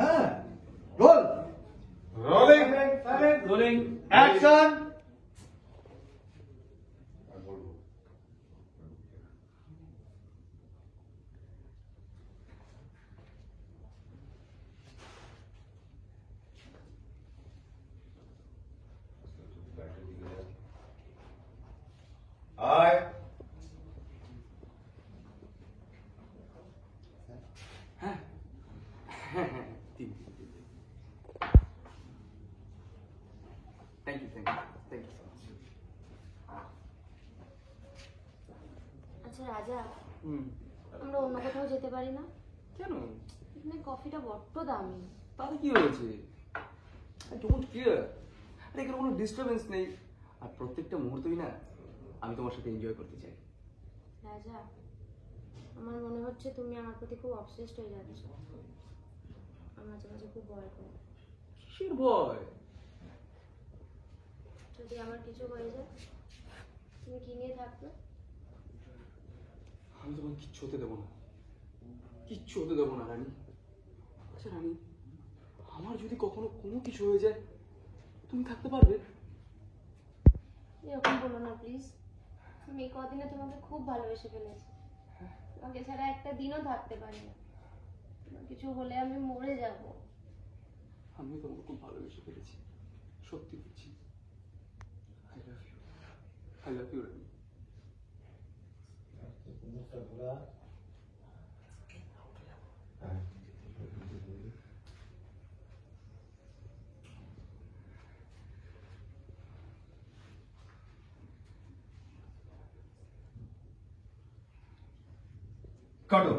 হ্যাঁ, role rolling rolling action. আয় হ্যাঁ হ্যাঁ হ্যাঁ দিন থ্যাংক ইউ সো মাচ। আচ্ছা রাজা, আমরা অন্য কোথাও যেতে পারি না? কেন? এখানে কফিটা বড্ড দামি। তাতে কি হয়েছে? I don't care. আরে এখানে কোনো ডিস্টারবেন্স নেই, আর প্রত্যেকটা মুহূর্তই না আমি তোমার সাথে এনজয় করতে চাই। রাজা, আমার মনে হচ্ছে তুমি আমার প্রতি খুব অবসেসড হয়ে যাচ্ছ। আমার মাঝে মাঝে খুব ভয় করে। কিসের ভয়? যদি আমার কিছু হয়ে যায়, তুমি কি নিয়ে থাকবে? আমি তোমাকে কিচ্ছু হতে দেবো না, কিচ্ছু হতে দেবো না রানী। আচ্ছা রানী, আমার যদি কখনো কোনো কিছু হয়ে যায়, তুমি থাকতে পারবে? এরকম বলো না প্লিজ। আমি এই কদিনে তোমাকে খুব ভালোবেসে ফেলেছি। তোমাকে ছাড়া একটা দিনও থাকতে পারি না। তোমার কিছু হলে আমি মরে যাব। আমি তোমাকে খুব ভালোবেসে ফেলেছি, সত্যি বলছি। I love you, I love you রানী। কাটো।